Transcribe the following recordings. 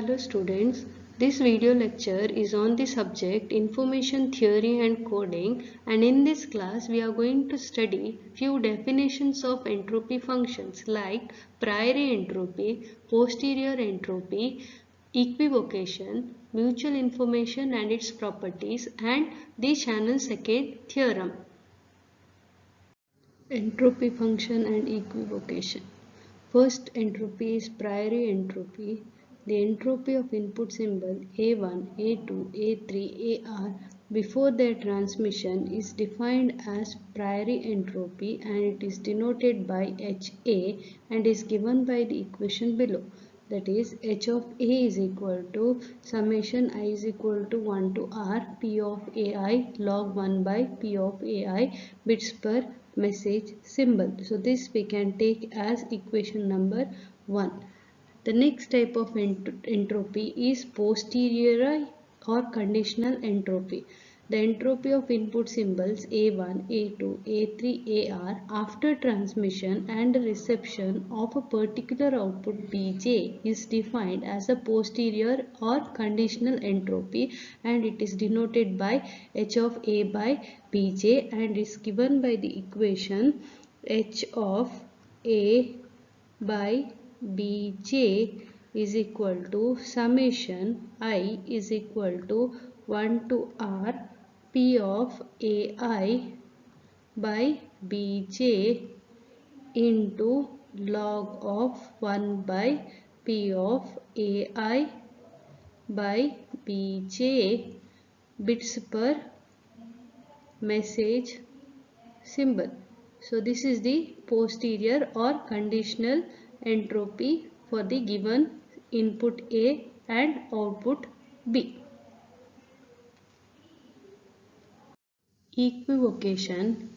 Hello students, this video lecture is on the subject Information Theory and Coding, and in this class we are going to study few definitions of entropy functions like priori entropy, posterior entropy, equivocation, mutual information and its properties, and the Shannon-Sechet theorem. Entropy function and equivocation. First entropy is priori entropy. The entropy of input symbol A1, A2, A3, AR before their transmission is defined as priori entropy and it is denoted by HA and is given by the equation below. That is, H of A is equal to summation I is equal to 1 to R P of AI log 1 by P of AI bits per message symbol. So this we can take as equation number 1. The next type of entropy is posterior or conditional entropy. The entropy of input symbols A1, A2, A3, AR after transmission and reception of a particular output Bj is defined as a posterior or conditional entropy and it is denoted by H of A by Bj and is given by the equation H of A by Bj is equal to summation I is equal to 1 to R P of AI by Bj into log of 1 by P of AI by Bj bits per message symbol. So this is the posterior or conditional entropy for the given input A and output B. Equivocation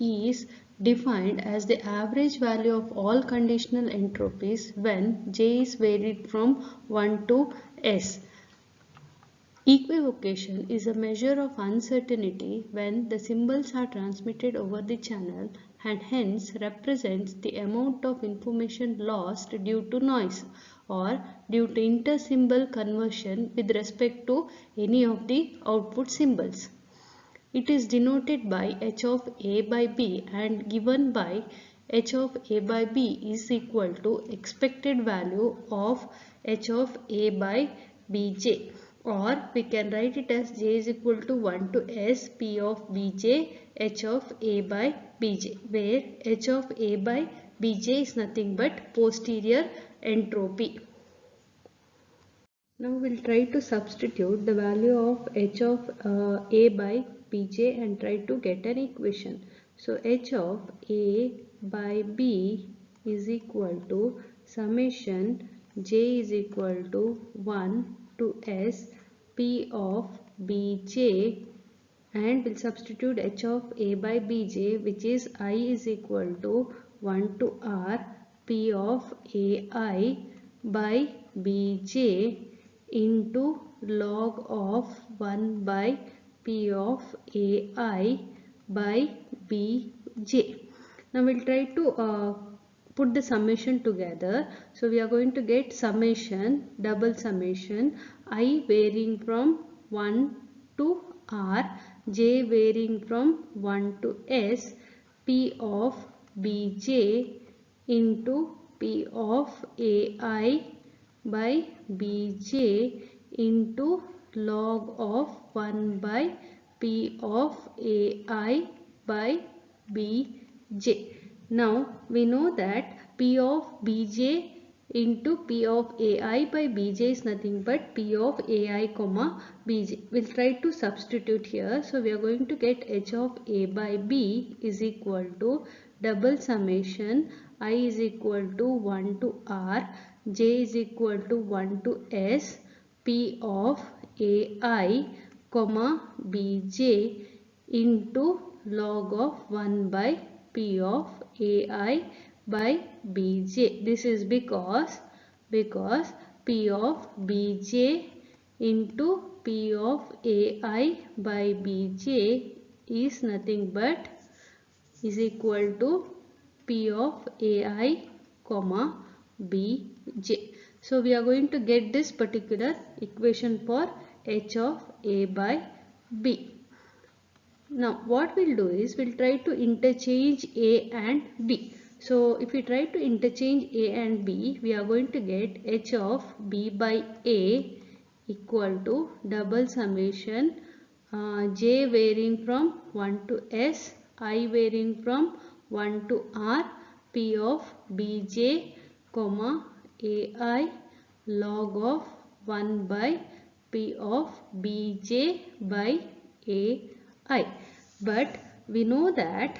is defined as the average value of all conditional entropies when J is varied from 1 to S. Equivocation is a measure of uncertainty when the symbols are transmitted over the channel and hence represents the amount of information lost due to noise or due to inter-symbol conversion with respect to any of the output symbols. It is denoted by H of A by B and given by H of A by B is equal to expected value of H of A by Bj, or we can write it as J is equal to 1 to S P of Bj H of A by Bj, where H of A by Bj is nothing but posterior entropy. Now we will try to substitute the value of H of A by Bj and try to get an equation. So H of A by B is equal to summation J is equal to 1 to S P of Bj and we'll substitute H of A by Bj, which is I is equal to 1 to R P of AI by Bj into log of 1 by P of AI by Bj. Now we'll try to put the summation together. So we are going to get summation, double summation, I varying from 1 to R, J varying from 1 to S, P of Bj into P of AI by Bj into log of 1 by P of AI by Bj. Now we know that P of Bj into P of AI by Bj is nothing but P of AI comma Bj. We'll try to substitute here. So we are going to get H of A by B is equal to double summation I is equal to 1 to R, J is equal to 1 to S, P of AI comma Bj into log of 1 by P of AI by Bj. This is because P of Bj into P of AI by Bj is nothing but is equal to P of AI comma Bj. So we are going to get this particular equation for h of a by b. Now what we'll do is we'll try to interchange a and b. So if we try to interchange a and b, we are going to get h of b by a equal to double summation j varying from 1 to s, I varying from 1 to r, p of bj comma ai log of 1 by p of bj by ai. But we know that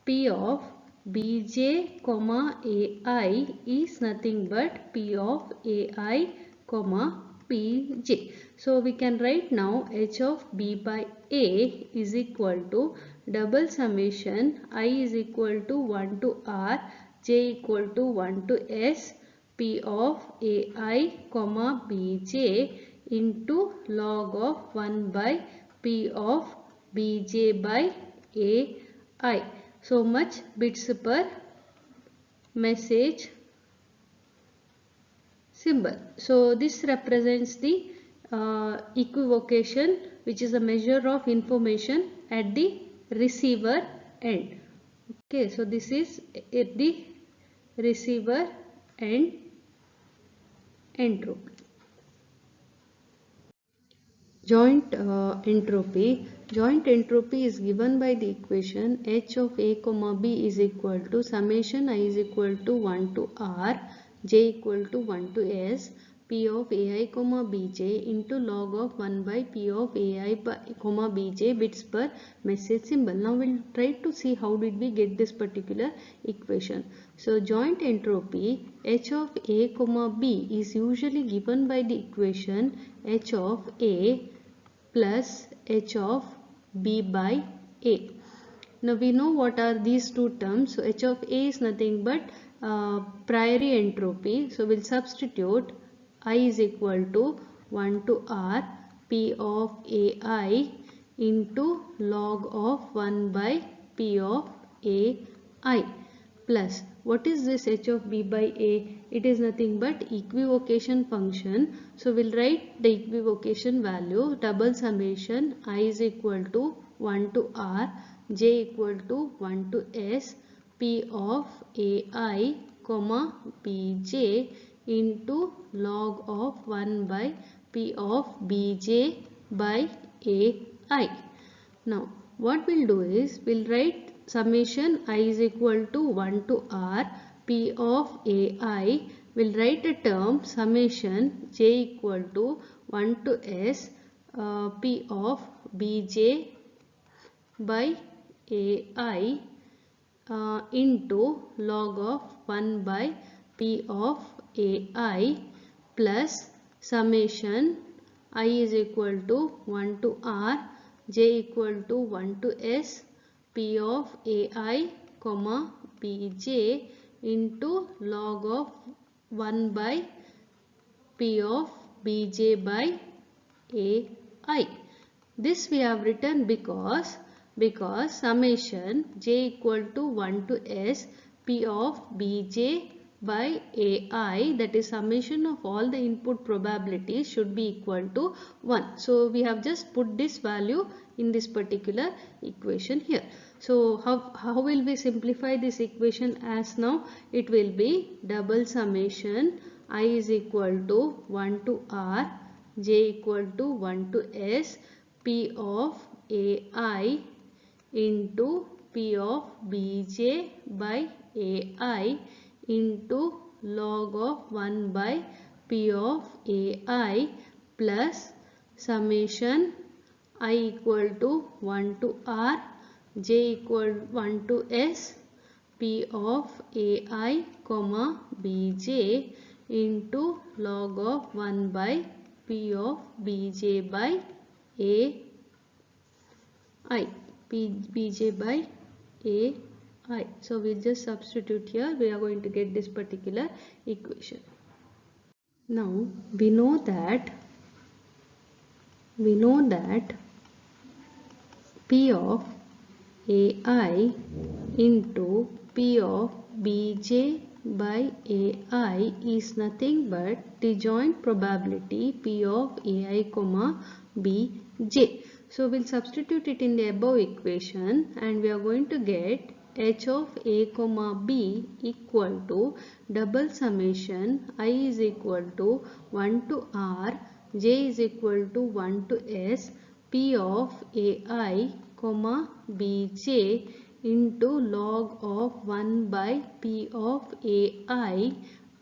p of bj comma ai is nothing but p of ai comma pj. So we can write now h of b by a is equal to double summation I is equal to 1 to r, j equal to 1 to s, p of ai comma bj into log of 1 by p of bj by ai. So much bits per message symbol. So this represents the equivocation, which is a measure of information at the receiver end. Okay, so this is at the receiver end entropy. Joint entropy. Joint entropy is given by the equation h of a comma b is equal to summation I is equal to 1 to r, j equal to 1 to s, p of ai comma bj into log of 1 by p of ai by, comma bj bits per message symbol. Now we'll try to see how did we get this particular equation. So joint entropy h of a comma b is usually given by the equation h of a plus h of b by a. Now we know what are these two terms. So h of a is nothing but priori entropy. So we'll substitute I is equal to 1 to r p of ai into log of 1 by p of ai plus what is this h of b by a? It is nothing but equivocation function. So we'll write the equivocation value double summation I is equal to 1 to r, j equal to 1 to s, p of ai comma bj into log of 1 by p of bj by ai. Now what we'll do is we'll write summation I is equal to 1 to r p of ai. We'll write a term summation j equal to 1 to s p of bj by ai into log of 1 by p of ai plus summation I is equal to 1 to r, j equal to 1 to s, p of ai comma bj into log of 1 by p of bj by ai. This we have written because summation j equal to 1 to s p of bj by ai, that is summation of all the input probabilities, should be equal to 1. So we have just put this value in this particular equation here. So how will we simplify this equation? As now it will be double summation I is equal to 1 to r, j equal to 1 to s, p of ai into p of bj by ai into log of 1 by p of ai plus summation I equal to 1 to r, j equal 1 to s, p of ai comma bj into log of 1 by p of bj by ai, bj by ai. So we'll just substitute here. We are going to get this particular equation. Now we know that p of ai into p of bj by AI is nothing but the joint probability P of AI comma Bj. So we'll substitute it in the above equation and we are going to get h of A comma B equal to double summation I is equal to 1 to R, J is equal to 1 to S, P of AI comma Bj into log of 1 by P of AI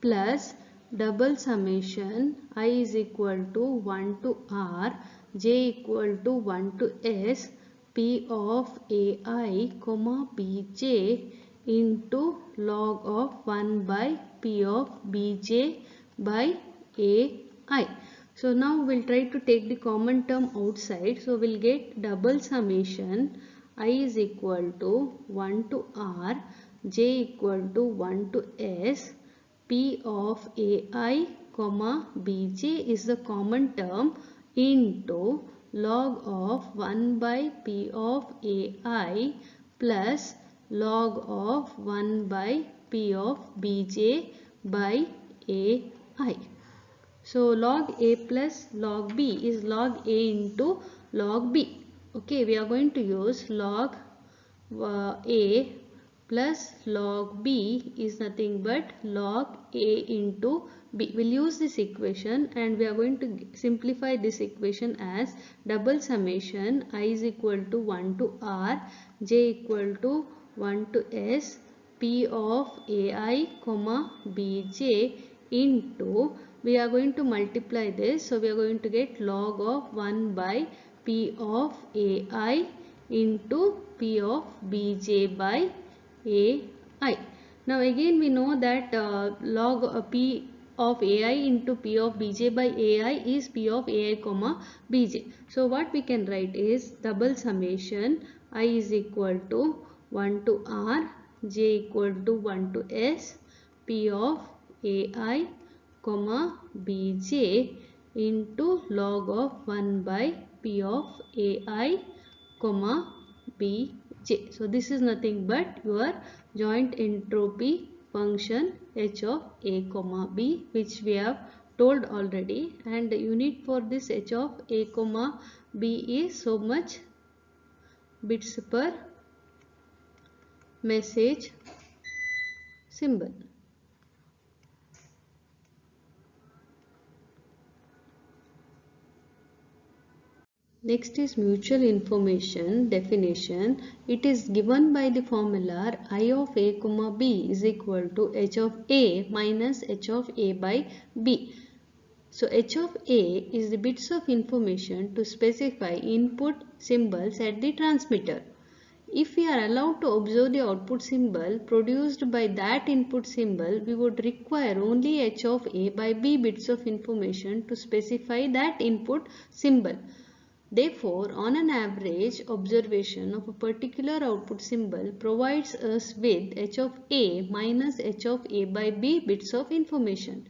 plus double summation I is equal to 1 to R, J equal to 1 to S, P of AI comma Bj into log of 1 by P of Bj by AI. So now we'll try to take the common term outside. So we'll get double summation I is equal to 1 to R, J equal to 1 to S, P of AI comma Bj is the common term into log of 1 by P of AI plus log of 1 by P of Bj by AI. So log A plus log B is log A into log B. Okay, we are going to use log A plus log B is nothing but log A into B. We'll use this equation and we are going to simplify this equation as double summation I is equal to 1 to R, J equal to 1 to S, P of AI comma Bj into, we are going to multiply this, so we are going to get log of 1 by P of AI into P of Bj by AI. Now again we know that log P of AI into P of Bj by AI is P of AI comma Bj. So what we can write is double summation I is equal to 1 to R, J equal to 1 to S, P of AI comma Bj into log of 1 by P of AI comma Bj. So this is nothing but your joint entropy function h of A comma B, which we have told already, and the unit for this h of A comma B is so much bits per message symbol. Next is mutual information definition. It is given by the formula I of A comma B is equal to H of A minus H of A by B. So H of A is the bits of information to specify input symbols at the transmitter. If we are allowed to observe the output symbol produced by that input symbol, we would require only H of A by B bits of information to specify that input symbol. Therefore, on an average, observation of a particular output symbol provides us with H of A minus H of A by B bits of information.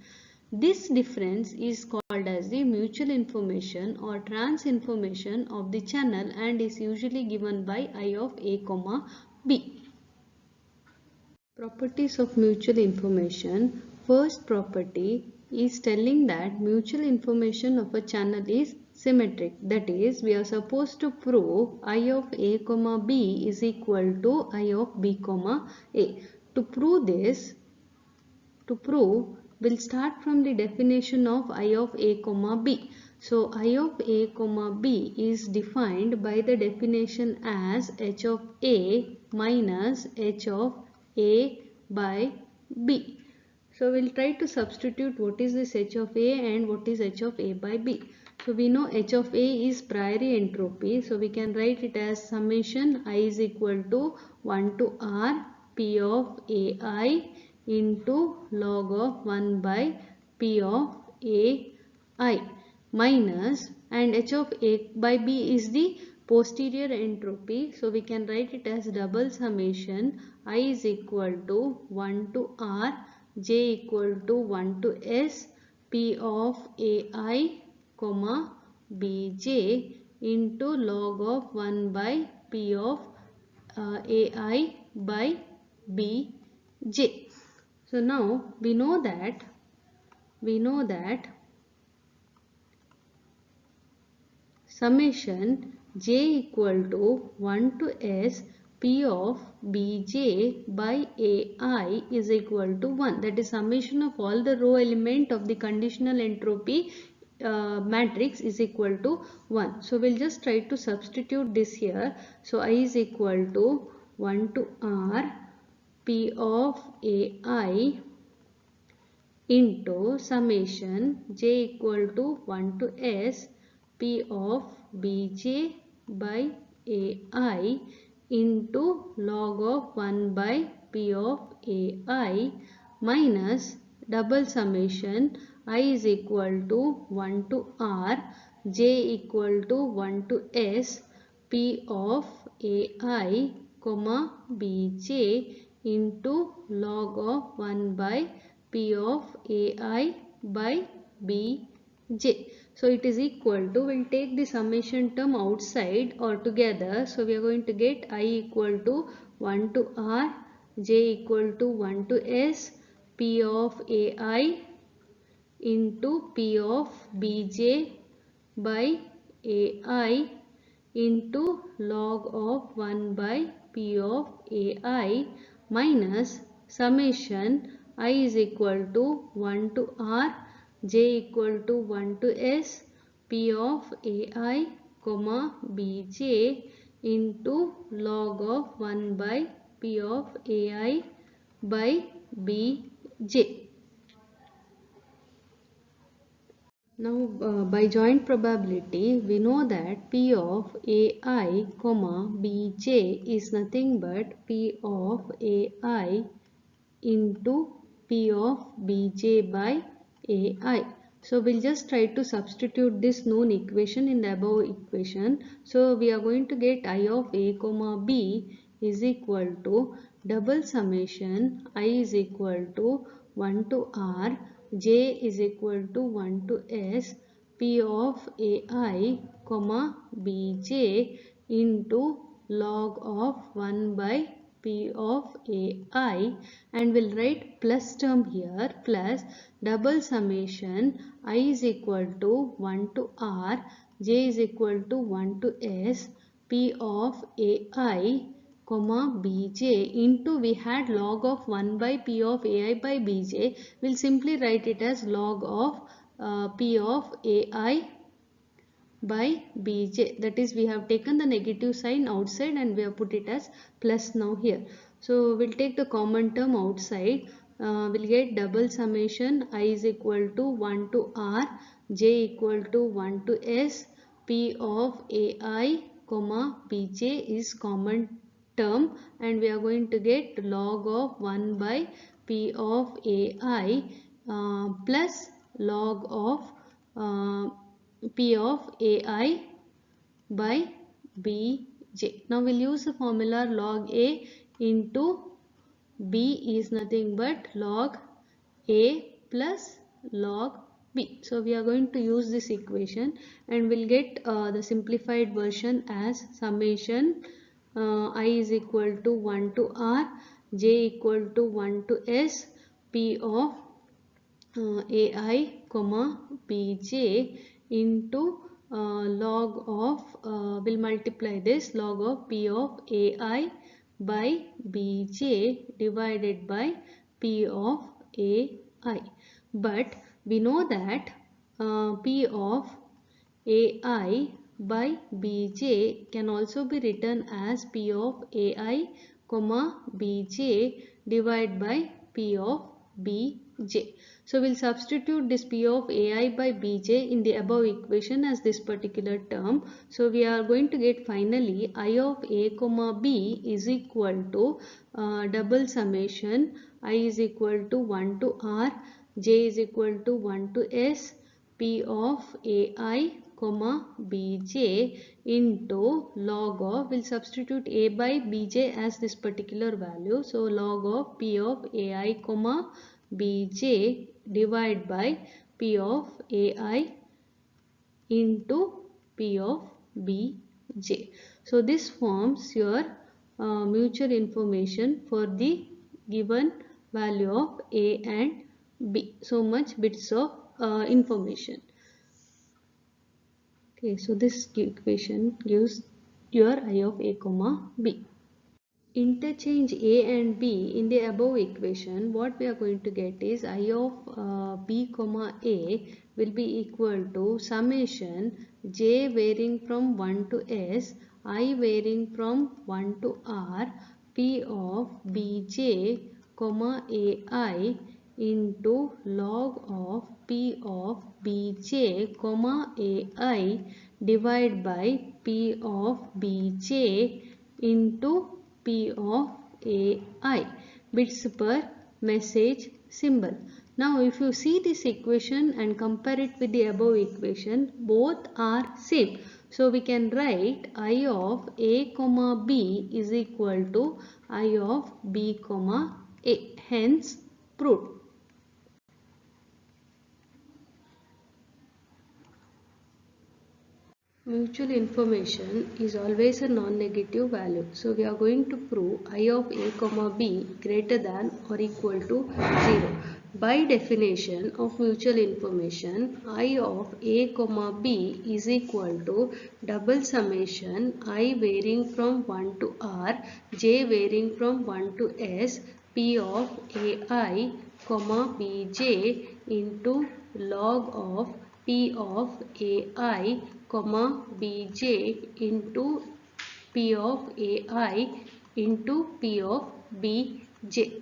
This difference is called as the mutual information or trans information of the channel and is usually given by I of A comma B. Properties of mutual information. First property is telling that mutual information of a channel is symmetric. That is, we are supposed to prove I of A comma B is equal to I of B comma A. To prove this, we'll start from the definition of I of A comma B. So I of A comma B is defined by the definition as H of A minus H of A by B. So we'll try to substitute what is this H of A and what is H of A by B. So we know H of A is priori entropy. So we can write it as summation I is equal to 1 to R P of AI into log of 1 by P of AI minus, and H of A by B is the posterior entropy. So we can write it as double summation I is equal to 1 to R, J equal to 1 to S, P of AI comma Bj into log of 1 by P of AI by Bj. So now we know that summation j equal to 1 to s p of bj by ai is equal to 1. That is summation of all the row element of the conditional entropy matrix is equal to 1. So we'll just try to substitute this here. So I is equal to 1 to r p of ai into summation j equal to 1 to s p of bj by ai into log of 1 by p of ai minus double summation I is equal to 1 to r j equal to 1 to s p of ai comma bj into log of 1 by p of ai by bj. So it is equal to, we'll take the summation term outside or together. So we are going to get I equal to 1 to r, j equal to 1 to s, p of ai into p of bj by ai into log of 1 by p of ai minus summation I is equal to 1 to r, j equal to 1 to s, p of ai comma bj into log of 1 by p of ai by bj. Now by joint probability we know that p of ai comma bj is nothing but p of ai into p of bj by ai. So we'll just try to substitute this known equation in the above equation. So we are going to get I of a comma b is equal to double summation I is equal to 1 to r, j is equal to 1 to s, p of ai comma bj into log of 1 by p of ai, and we'll write plus term here plus double summation I is equal to 1 to r, j is equal to 1 to s, p of ai comma bj into, we had log of 1 by p of ai by bj, we'll simply write it as log of p of ai by bj. That is, we have taken the negative sign outside and we have put it as plus now here. So we'll take the common term outside. We'll get double summation I is equal to 1 to r, j equal to 1 to s, p of ai comma bj is common term, and we are going to get log of 1 by p of ai plus log of p of ai by bj. Now we'll use the formula log a into b is nothing but log a plus log b. So we are going to use this equation and we'll get the simplified version as summation I is equal to 1 to r, j equal to 1 to s, p of ai comma bj into log of will multiply this log of p of ai by bj divided by p of ai. But we know that p of ai by bj can also be written as p of ai comma bj divided by p of bj. So we'll substitute this p of ai by bj in the above equation as this particular term. So we are going to get finally I of a comma b is equal to double summation I is equal to 1 to r, j is equal to 1 to s, p of ai comma bj into log of, we'll substitute a by bj as this particular value. So log of p of ai comma bj divided by p of ai into p of bj. So this forms your mutual information for the given value of A and B. So much bits of information. Okay, so this equation gives your I of A comma B. Interchange A and B in the above equation. What we are going to get is I of B comma A will be equal to summation J varying from 1 to S, I varying from 1 to R, P of Bj comma AI into log of P of Bj comma AI divided by P of Bj into P of AI, bits per message symbol. Now if you see this equation and compare it with the above equation, both are same. So we can write I of A comma B is equal to I of B comma A. Hence proved. Mutual information is always a non-negative value. So we are going to prove I of A comma B greater than or equal to 0. By definition of mutual information, I of A comma B is equal to double summation I varying from 1 to R, J varying from 1 to S, P of AI comma Bj into log of P of AI comma Bj into P of AI into P of Bj.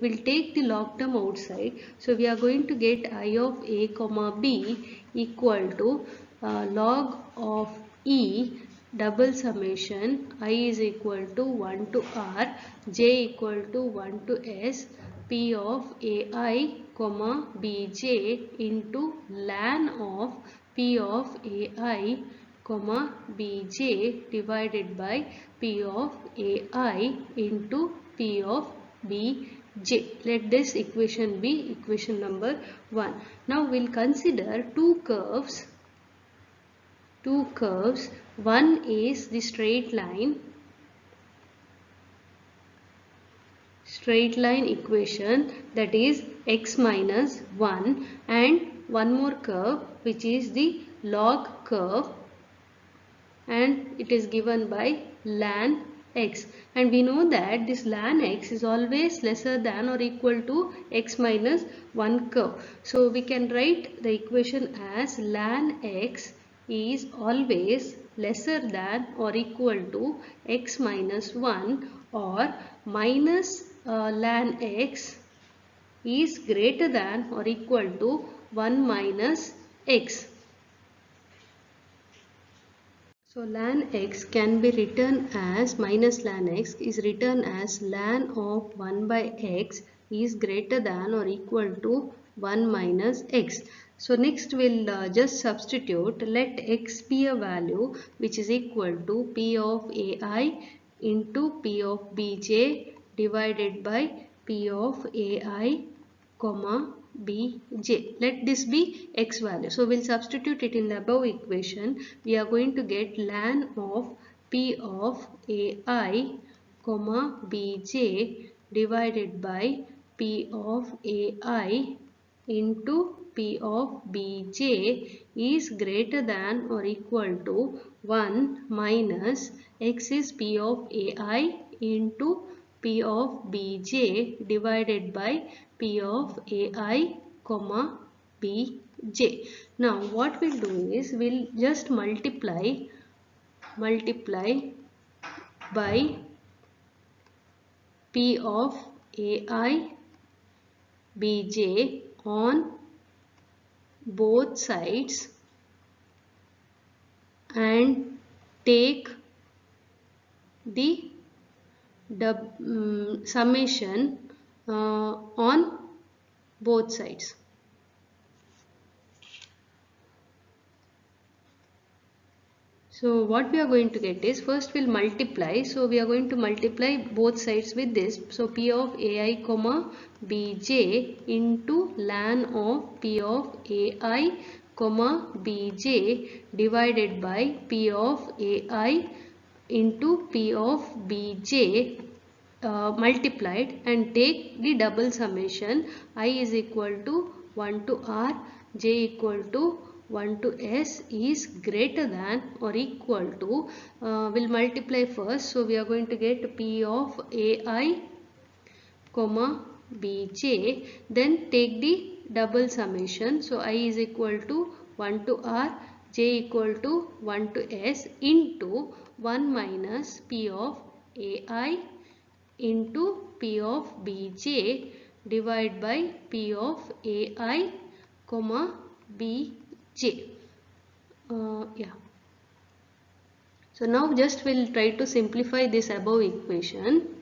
We'll take the log term outside. So we are going to get I of A comma B equal to log of E double summation I is equal to 1 to R, J equal to 1 to S, P of AI comma Bj into ln of P of AI comma Bj divided by P of AI into P of Bj. Let this equation be equation number 1. Now we'll consider two curves. One is the straight line equation, that is x minus 1, and one more curve which is the log curve, and it is given by ln x, and we know that this ln x is always lesser than or equal to x minus 1 curve. So we can write the equation as ln x is always lesser than or equal to x minus 1, or minus ln x is greater than or equal to 1 minus x. So ln x can be written as minus ln x is written as ln of 1 by x is greater than or equal to 1 minus x. So next we'll just substitute. Let x be a value which is equal to P of AI into P of Bj divided by P of AI comma Bj. Let this be x value. So we'll substitute it in the above equation. We are going to get ln of P of AI comma Bj divided by P of AI into P of Bj is greater than or equal to 1 minus x is P of AI into P of Bj divided by P of AI comma Bj. Now what we'll do is we'll just multiply by P of AI Bj on both sides and take the summation on both sides. So what we are going to get is, first we'll multiply. So we are going to multiply both sides with this. So P of AI comma Bj into ln of P of AI comma Bj divided by P of AI into P of Bj multiplied and take the double summation I is equal to 1 to r, j equal to 1 to s is greater than or equal to, we'll multiply first, so we are going to get p of ai comma bj, then take the double summation, so I is equal to 1 to r, j equal to 1 to s into 1 minus p of ai into p of bj divided by p of ai comma bj. Yeah. So now just we'll try to simplify this above equation.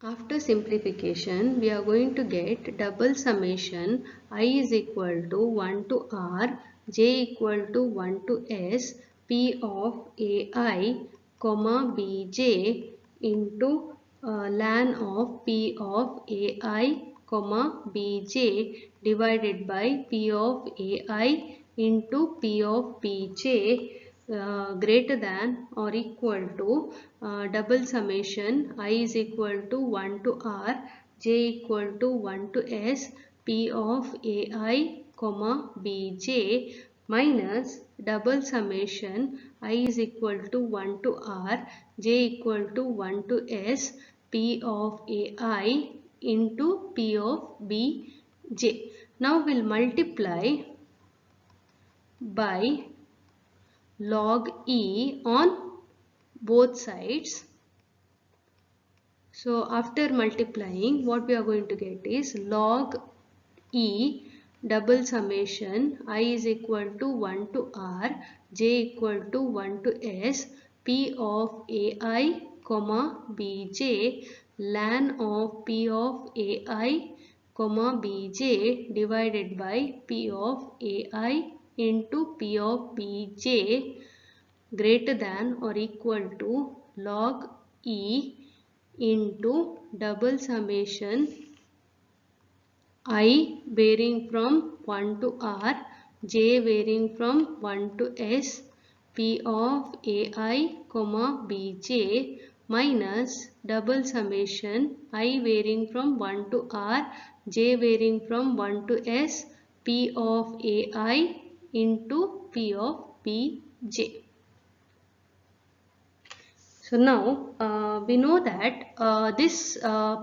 After simplification, we are going to get double summation I is equal to 1 to r, j equal to 1 to s, p of ai, comma bj into ln of p of ai, comma bj divided by p of ai into p of bj greater than or equal to double summation I is equal to 1 to r, j equal to 1 to s, p of ai comma bj minus double summation I is equal to 1 to r, j equal to 1 to s, p of ai into p of bj. Now we'll multiply by log e on both sides. So after multiplying, what we are going to get is log e double summation I is equal to 1 to r, j equal to 1 to s, p of ai comma bj ln of p of ai comma bj divided by p of ai into p of bj greater than or equal to log e into double summation I varying from 1 to r, j varying from 1 to s, p of ai comma bj minus double summation I varying from 1 to r, j varying from 1 to s, p of ai into p of bj. So now we know that this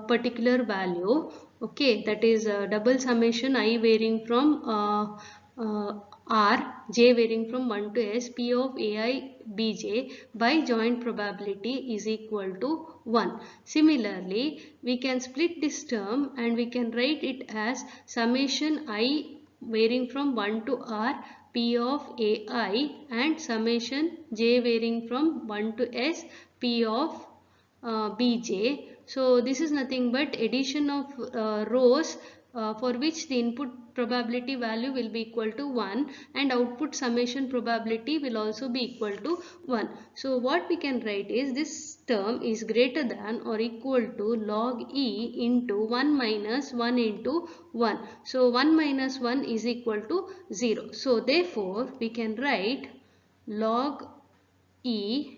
particular value, okay, that is double summation I varying from r, j varying from 1 to s, p of ai bj by joint probability is equal to 1. Similarly, we can split this term and we can write it as summation I varying from 1 to r, p of ai and summation j varying from 1 to s, p of bj. So this is nothing but addition of rows for which the input probability value will be equal to 1 and output summation probability will also be equal to 1. So what we can write is this term is greater than or equal to log e into 1 minus 1 into 1. So 1 minus 1 is equal to 0. So therefore we can write log e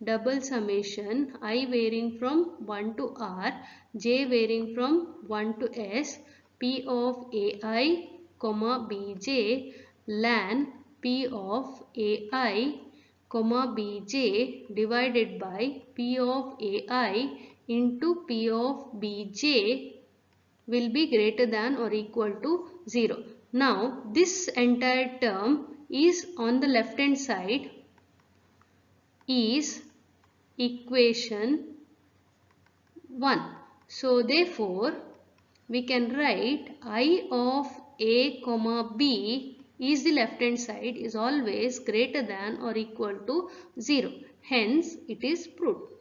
double summation I varying from 1 to r, j varying from 1 to s, p of ai comma bj ln p of ai comma bj divided by p of ai into p of bj will be greater than or equal to 0. Now this entire term is on the left hand side is equation 1. So therefore we can write I of a comma b is the left hand side is always greater than or equal to 0. Hence it is proved.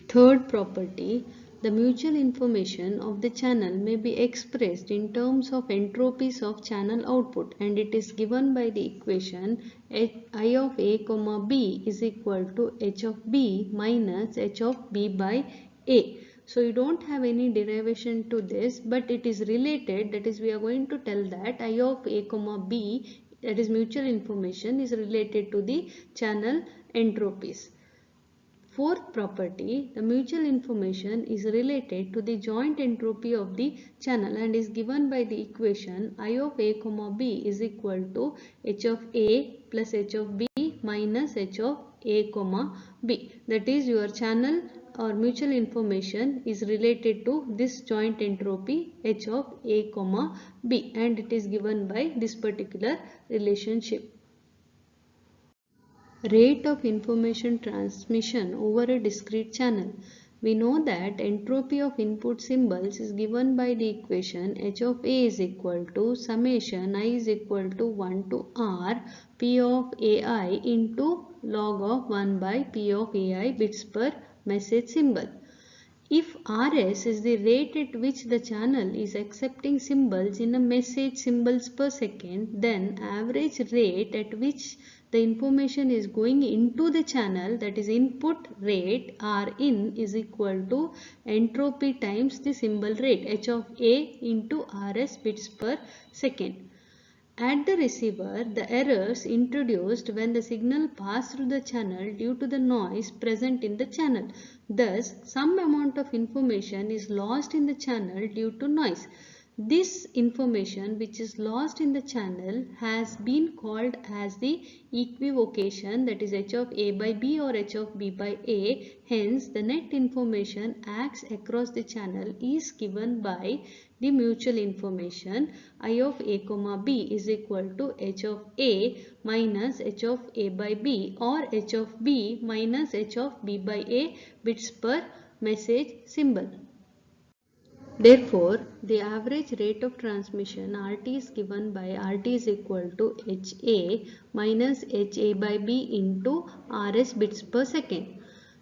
Third property, the mutual information of the channel may be expressed in terms of entropies of channel output, and it is given by the equation I of a comma b is equal to h of b minus h of b by a. So you don't have any derivation to this, but it is related, that is we are going to tell that I of a comma b that is mutual information, is related to the channel entropies. Fourth property, the mutual information is related to the joint entropy of the channel and is given by the equation I of A comma B is equal to H of A plus H of B minus H of A comma B. That is, your channel or mutual information is related to this joint entropy H of A comma B, and it is given by this particular relationship. Rate of information transmission over a discrete channel. We know that entropy of input symbols is given by the equation H of A is equal to summation I is equal to 1 to R P of AI into log of 1 by P of AI bits per message symbol. If RS is the rate at which the channel is accepting symbols in a message symbols per second, then average rate at which the information is going into the channel, that is input rate Rin, is equal to entropy times the symbol rate H of A into Rs bits per second. At the receiver, the errors introduced when the signal passed through the channel due to the noise present in the channel. Thus, some amount of information is lost in the channel due to noise. This information which is lost in the channel has been called as the equivocation, that is H of A by B or H of B by A. Hence, the net information acts across the channel is given by the mutual information I of A comma B is equal to H of A minus H of A by B or H of B minus H of B by A bits per message symbol. Therefore, the average rate of transmission RT is given by RT is equal to HA minus HA by B into RS bits per second.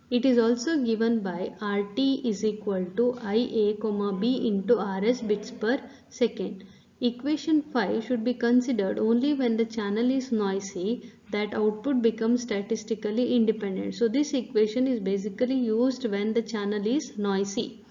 It is also given by RT is equal to IA comma B into RS bits per second. Equation 5 should be considered only when the channel is noisy, that output becomes statistically independent. So this equation is basically used when the channel is noisy.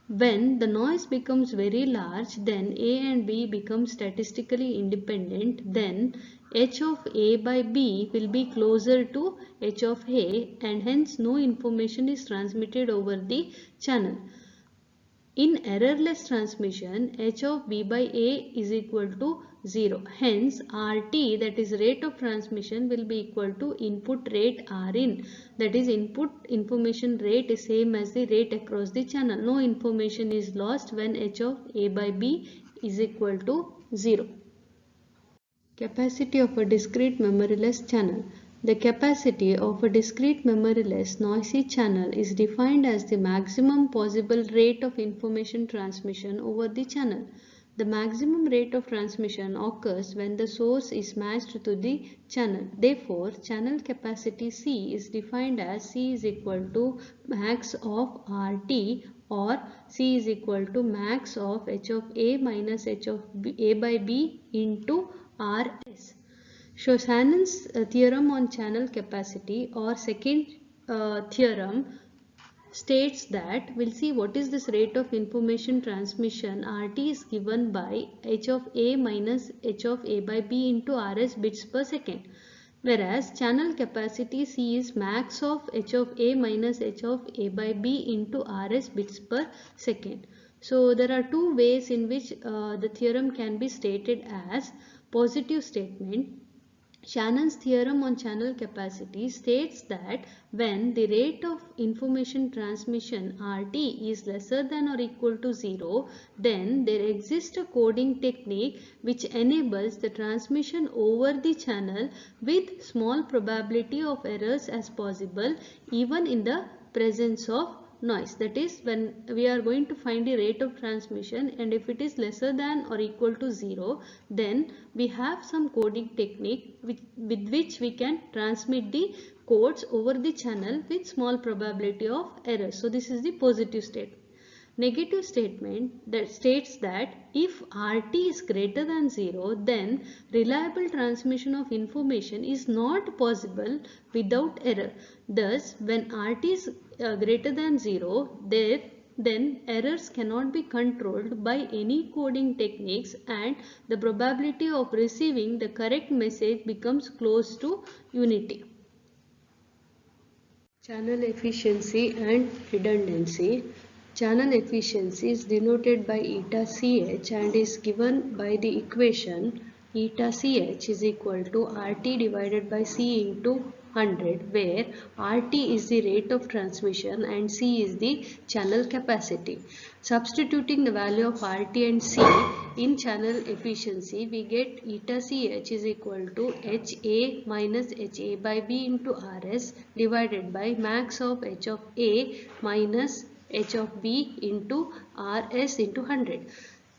When the noise becomes very large, then A and B become statistically independent. Then H of A by B will be closer to H of A, and hence no information is transmitted over the channel. In errorless transmission, H of B by A is equal to 0. Hence, RT, that is rate of transmission, will be equal to input rate Rin. That is, input information rate is same as the rate across the channel. No information is lost when H of A by B is equal to 0. Capacity of a discrete memoryless channel. The capacity of a discrete memoryless noisy channel is defined as the maximum possible rate of information transmission over the channel. The maximum rate of transmission occurs when the source is matched to the channel. Therefore, channel capacity C is defined as C is equal to max of RT or C is equal to max of H of A minus H of A by B into RS. So Shannon's theorem on channel capacity or second theorem states that, we'll see what is this rate of information transmission. RT is given by H of A minus H of A by B into RS bits per second. Whereas channel capacity C is max of H of A minus H of A by B into RS bits per second. So there are two ways in which the theorem can be stated as. Positive statement. Shannon's theorem on channel capacity states that when the rate of information transmission RT is lesser than or equal to 0, then there exists a coding technique which enables the transmission over the channel with small probability of errors as possible, even in the presence of noise. That is, when we are going to find the rate of transmission, and if it is lesser than or equal to 0, then we have some coding technique with which we can transmit the codes over the channel with small probability of error. So this is the positive state. Negative statement that states that if RT is greater than 0, then reliable transmission of information is not possible without error. Thus, when RT is greater than 0, there then errors cannot be controlled by any coding techniques and the probability of receiving the correct message becomes close to unity. Channel efficiency and redundancy. Channel efficiency is denoted by eta ch and is given by the equation eta ch is equal to RT divided by C into 100, where RT is the rate of transmission and C is the channel capacity. Substituting the value of RT and C in channel efficiency, we get eta ch is equal to HA minus HA by B into RS divided by max of H of A minus H of B into RS into 100.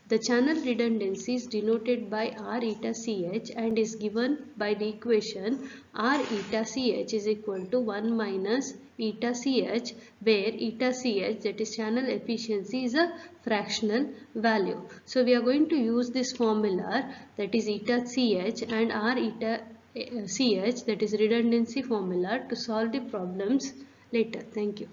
The channel redundancy is denoted by R eta ch and is given by the equation R eta ch is equal to 1 minus eta ch, where eta ch, that is channel efficiency, is a fractional value. So we are going to use this formula, that is eta ch and R eta ch, that is redundancy formula, to solve the problems later. Thank you.